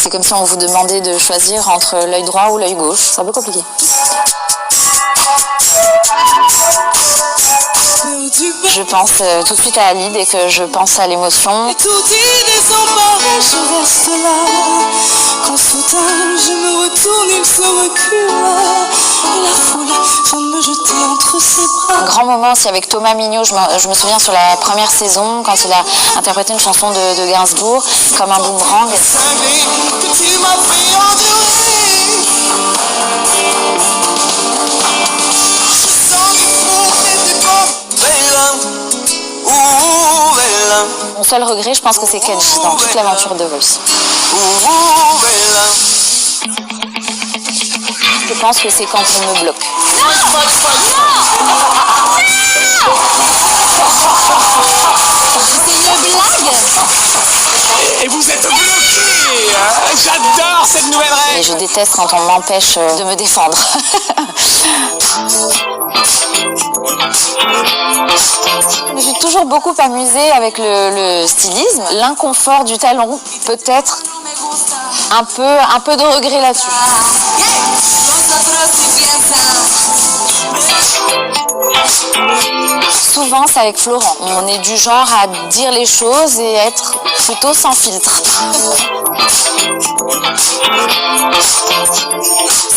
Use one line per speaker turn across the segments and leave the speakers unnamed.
C'est comme si on vous demandait de choisir entre l'œil droit ou l'œil gauche. C'est un peu compliqué. Je pense tout de suite à Ali dès que je pense à l'émotion.
Et tout est désemparé, je reste là. Quand soudain je me retourne, il se recule. Et la foule vient de me jeter entre ses bras.
Un grand moment aussi avec Thomas Mignot, je me souviens sur la première saison, quand il a interprété une chanson de Gainsbourg, comme un boomerang. Mon seul regret, je pense que c'est Kenji dans toute l'aventure de Voice. Je pense que c'est quand on me bloque. C'est une blague.
Et vous êtes bloqués, hein. J'adore cette nouvelle règle.
Et je déteste quand on m'empêche de me défendre. Je me suis toujours beaucoup amusée avec le stylisme, l'inconfort du talon, peut-être un peu de regret là-dessus. Souvent c'est avec Florent, on est du genre à dire les choses et être plutôt sans filtre.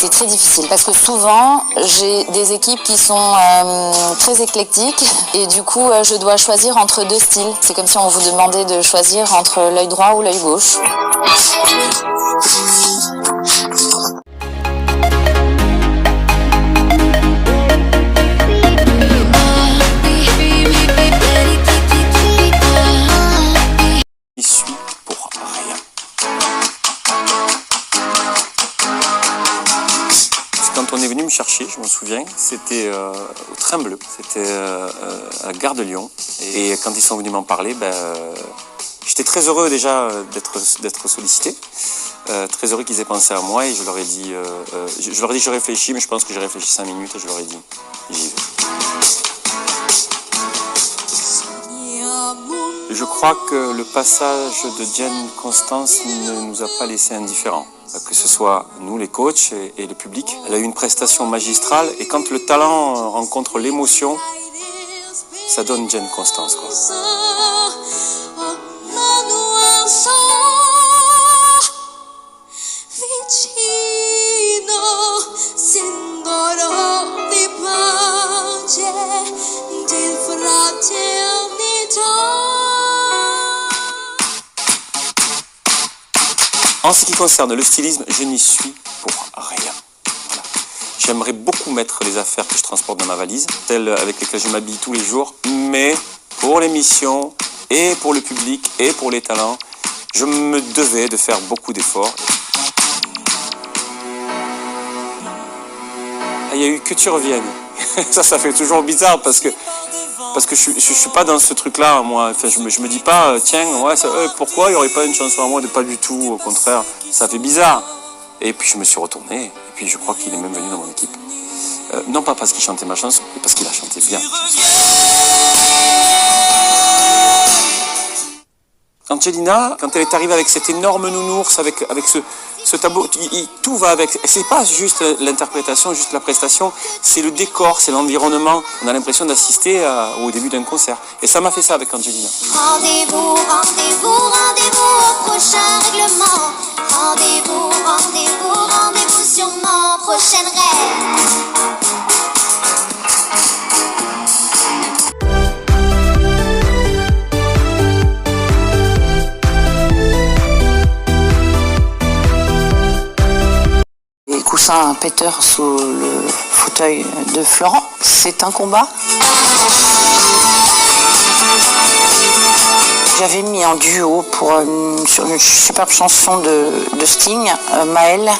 C'est très difficile parce que souvent j'ai des équipes qui sont très éclectiques et du coup je dois choisir entre deux styles. C'est comme si on vous demandait de choisir entre l'œil droit ou l'œil gauche.
J'y suis pour rien. Quand on est venu me chercher, je me souviens, c'était au Train Bleu, c'était à la gare de Lyon. Et quand ils sont venus m'en parler, j'étais très heureux déjà d'être sollicité, très heureux qu'ils aient pensé à moi et je leur ai dit, je réfléchis, mais je pense que j'ai réfléchi 5 minutes et je leur ai dit, j'y vais. Je crois que le passage de Jen Constance ne nous a pas laissé indifférents. Que ce soit nous, les coachs et le public. Elle a eu une prestation magistrale et quand le talent rencontre l'émotion, ça donne Jen Constance, quoi. En ce qui concerne le stylisme, je n'y suis pour rien. Voilà. J'aimerais beaucoup mettre les affaires que je transporte dans ma valise, celles avec lesquelles je m'habille tous les jours, mais pour l'émission, et pour le public, et pour les talents, je me devais de faire beaucoup d'efforts. Il y a eu que tu reviennes. Ça fait toujours bizarre parce que je suis pas dans ce truc-là, moi. Enfin, je me dis pas, tiens, ouais, pourquoi il n'y aurait pas une chanson à moi? Pas du tout, au contraire, ça fait bizarre. Et puis je me suis retourné, et puis je crois qu'il est même venu dans mon équipe. Non pas parce qu'il chantait ma chanson, mais parce qu'il a chanté bien. Angelina, quand elle est arrivée avec cet énorme nounours, avec ce tableau, tout va avec. C'est pas juste l'interprétation, juste la prestation, c'est le décor, c'est l'environnement. On a l'impression d'assister au début d'un concert. Et ça m'a fait ça avec Angelina.
Rendez-vous, rendez-vous, rendez-vous au prochain règlement. Rendez-vous, rendez-vous, rendez-vous sur mon prochain rêve.
Un péteur sous le fauteuil de Florent. C'est un combat. J'avais mis en duo sur une superbe chanson de Sting, Maël,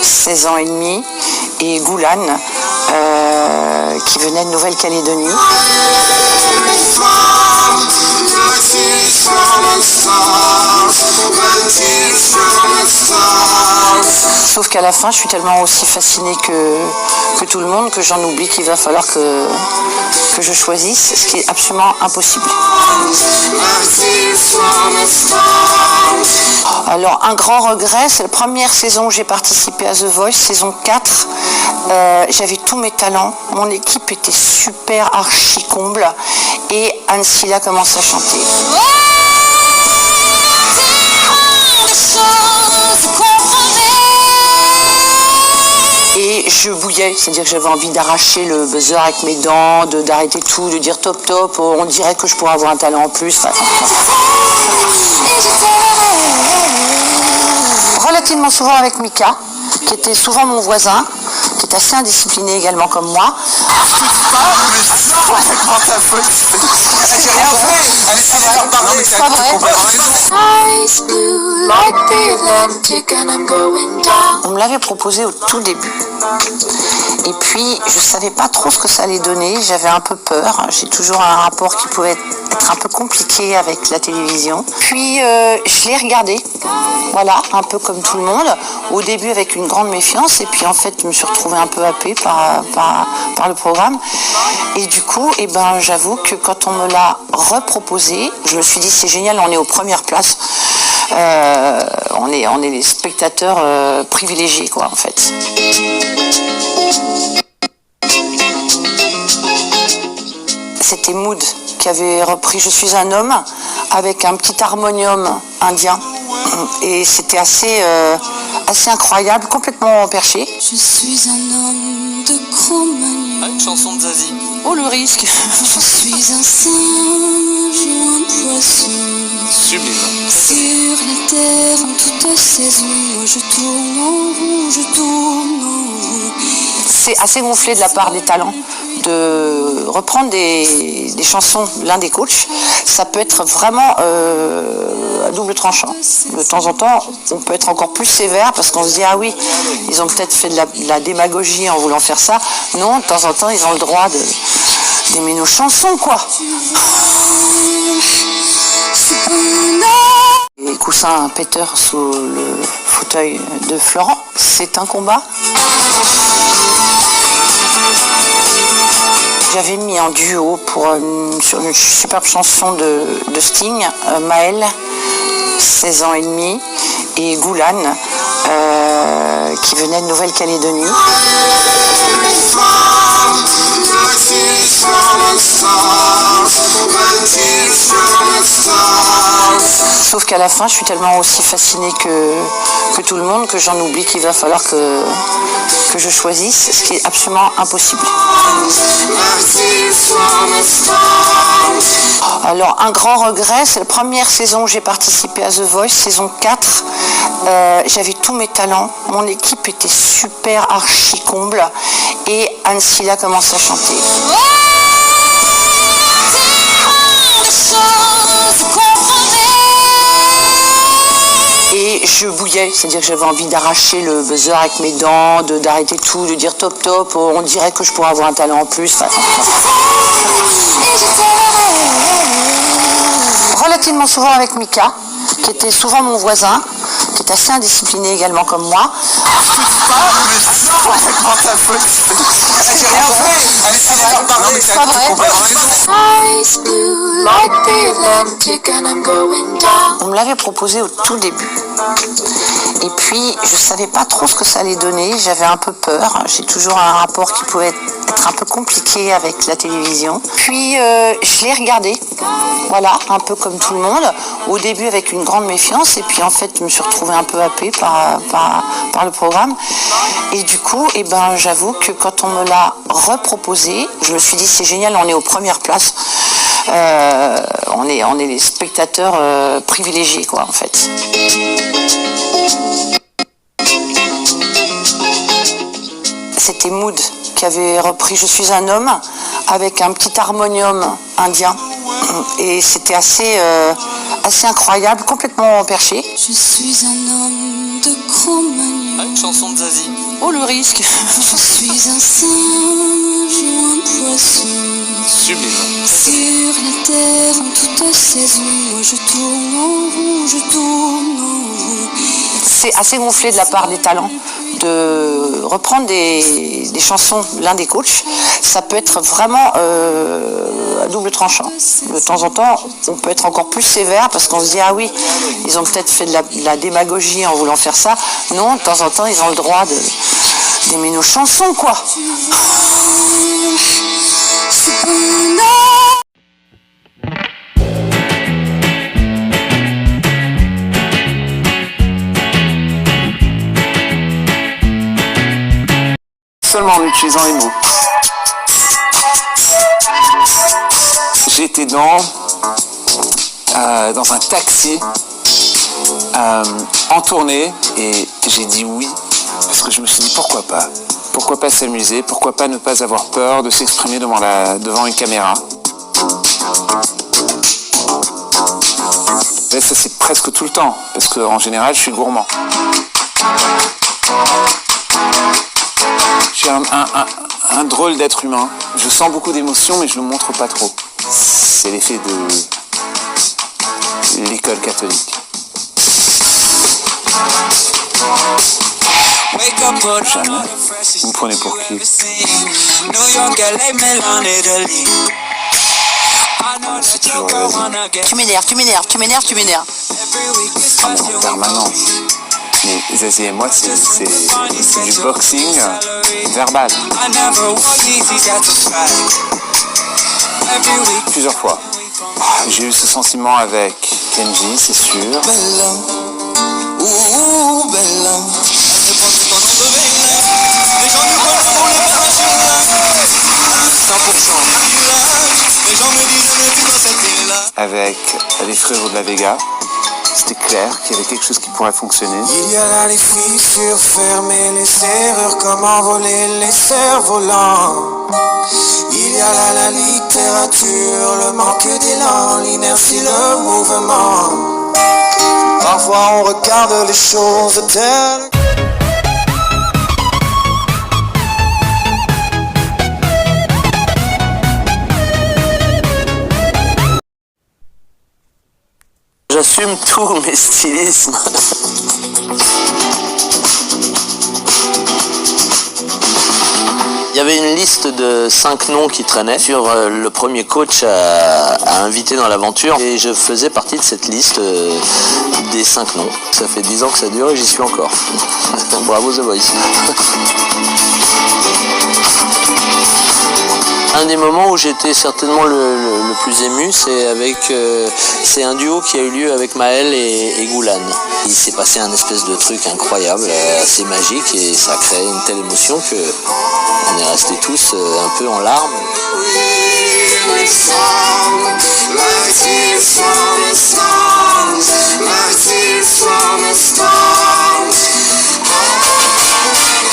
16 ans et demi, et Goulan, qui venait de Nouvelle-Calédonie. Sauf qu'à la fin, je suis tellement aussi fascinée que tout le monde que j'en oublie qu'il va falloir que je choisisse, ce qui est absolument impossible. Alors, un grand regret, c'est la première saison où j'ai participé à The Voice, saison 4. J'avais tous mes talents, mon équipe était super archi comble et Anne Silla commence à chanter. Et je bouillais, c'est-à-dire que j'avais envie d'arracher le buzzer avec mes dents, d'arrêter tout, de dire top top, on dirait que je pourrais avoir un talent en plus. Relativement souvent avec Mika, qui était souvent mon voisin, qui est assez indiscipliné également comme moi. On me l'avait proposé au tout début. Et puis, je ne savais pas trop ce que ça allait donner. J'avais un peu peur. J'ai toujours un rapport qui pouvait être un peu compliqué avec la télévision. Puis, je l'ai regardé. Voilà, un peu comme tout le monde. Au début, avec une grande méfiance. Et puis, en fait, je me suis retrouvée un peu happée par le programme. Et du coup, j'avoue que quand on me l'a reproposé, je me suis dit, c'est génial, on est aux premières places. On est les spectateurs privilégiés, quoi, en fait. C'était Mood qui avait repris Je suis un homme avec un petit harmonium indien. Et c'était assez incroyable, complètement perché.
Je suis un homme de Cro-Magnon.
Ah, une chanson de Zazie.
Oh, le risque.
Je suis un singe ou un poisson.
Sublime.
Sur la terre en toute saison, moi je tourne en rond, je tourne en rond.
C'est assez gonflé de la part des talents de reprendre des chansons l'un des coachs. Ça peut être vraiment à double tranchant. De temps en temps, on peut être encore plus sévère parce qu'on se dit, ah oui, ils ont peut-être fait de la démagogie en voulant faire ça. Non, de temps en temps, ils ont le droit d'aimer nos chansons, quoi. Les coussins péteurs sous le fauteuil de Florent, c'est un combat. J'avais mis en duo sur une superbe chanson de Sting, Maël, 16 ans et demi, et Goulan, qui venait de Nouvelle-Calédonie. Sauf qu'à la fin, je suis tellement aussi fascinée que tout le monde que j'en oublie qu'il va falloir que je choisisse, ce qui est absolument impossible. Alors, un grand regret, c'est la première saison où j'ai participé à The Voice, saison 4. J'avais tous mes talents, mon équipe était super archi comble et Anne Silla commence à chanter. Et je bouillais, c'est-à-dire que j'avais envie d'arracher le buzzer avec mes dents, d'arrêter tout, de dire top top, on dirait que je pourrais avoir un talent en plus. Relativement souvent avec Mika, qui était souvent mon voisin, qui est assez indiscipliné également comme moi. On me l'avait proposé au tout début. Et puis, je savais pas trop ce que ça allait donner. J'avais un peu peur. J'ai toujours un rapport qui pouvait être un peu compliqué avec la télévision. Puis, je l'ai regardé. Voilà, un peu comme tout le monde. Au début, avec une grande méfiance. Et puis, en fait, je me suis retrouvée un peu happée par le programme. Et du coup, j'avoue que quand on me l'a reproposé, je me suis dit, c'est génial, on est aux premières places. On est les spectateurs privilégiés, quoi, en fait. C'était Mood qui avait repris Je suis un homme avec un petit harmonium indien. Et c'était assez incroyable, complètement perché.
Je suis un homme de Cro-Magnon.
Ah, une chanson de Zazie.
Oh, le risque.
Je suis un singe ou un poisson.
Sublime.
Sur la terre en toute saison, moi je tourne en rond, je tourne en rond.
assez gonflé de la part des talents de reprendre des chansons de l'un des coachs. Ça peut être vraiment à double tranchant. De temps en temps, on peut être encore plus sévère parce qu'on se dit ah oui, ils ont peut-être fait de la démagogie en voulant faire ça. Non, de temps en temps, ils ont le droit d'aimer nos chansons, quoi.
Seulement en utilisant les mots. J'étais dans un taxi en tournée et j'ai dit oui parce que je me suis dit pourquoi pas. Pourquoi pas s'amuser, pourquoi pas ne pas avoir peur de s'exprimer devant une caméra. Mais ça c'est presque tout le temps parce qu'en général je suis gourmand. Je suis un drôle d'être humain. Je sens beaucoup d'émotions, mais je ne le montre pas trop. C'est l'effet de l'école catholique. Jamais. Vous me prenez pour qui? C'est toujours vas-y.
Tu m'énerves.
En permanence. Mais Zazie et moi, c'est du boxing verbal. Plusieurs fois. J'ai eu ce sentiment avec Kenji, c'est sûr. Avec les frérots de la Vega. C'était clair qu'il y avait quelque chose qui pourrait fonctionner.
Il y a là les fissures fermées, les erreurs, comment voler les cerfs-volants. Il y a là la littérature, le manque d'élan, l'inertie, le mouvement. Parfois on regarde les choses telles.
J'assume tous mes stylismes.
Il y avait une liste de 5 noms qui traînaient sur le premier coach à inviter dans l'aventure et je faisais partie de cette liste des 5 noms. Ça fait 10 ans que ça dure et j'y suis encore. Bravo The Voice. Un des moments où j'étais certainement le plus ému, c'est un duo qui a eu lieu avec Maël et Goulan. Il s'est passé un espèce de truc incroyable, assez magique, et ça a créé une telle émotion que on est restés tous un peu en larmes.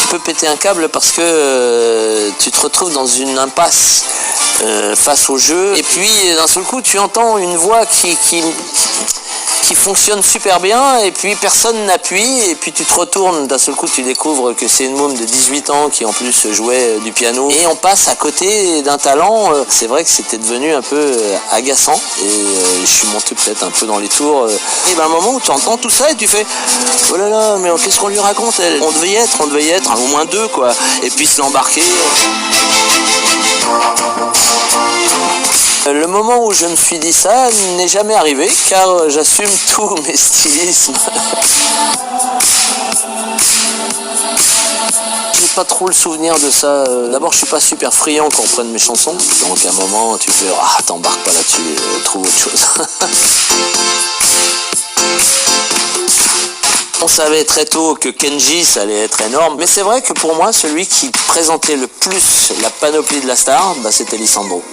Tu peux péter un câble parce que tu te retrouves dans une impasse face au jeu et puis d'un seul coup tu entends une voix qui fonctionne super bien et puis personne n'appuie et puis tu te retournes, d'un seul coup tu découvres que c'est une môme de 18 ans qui en plus jouait du piano et on passe à côté d'un talent. C'est vrai que c'était devenu un peu agaçant et je suis monté peut-être un peu dans les tours et ben un moment où tu entends tout ça et tu fais oh là là mais qu'est-ce qu'on lui raconte elle? On devait y être au moins 2 quoi et puis se l'embarquer. Le moment où je me suis dit ça n'est jamais arrivé car j'assume tous mes stylismes. J'ai pas trop le souvenir de ça. D'abord je suis pas super friand quand on prenne mes chansons. Donc à un moment tu fais ah t'embarques pas là-dessus, trouve autre chose. On savait très tôt que Kenji ça allait être énorme, mais c'est vrai que pour moi celui qui présentait le plus la panoplie de la star, c'était Lisandro.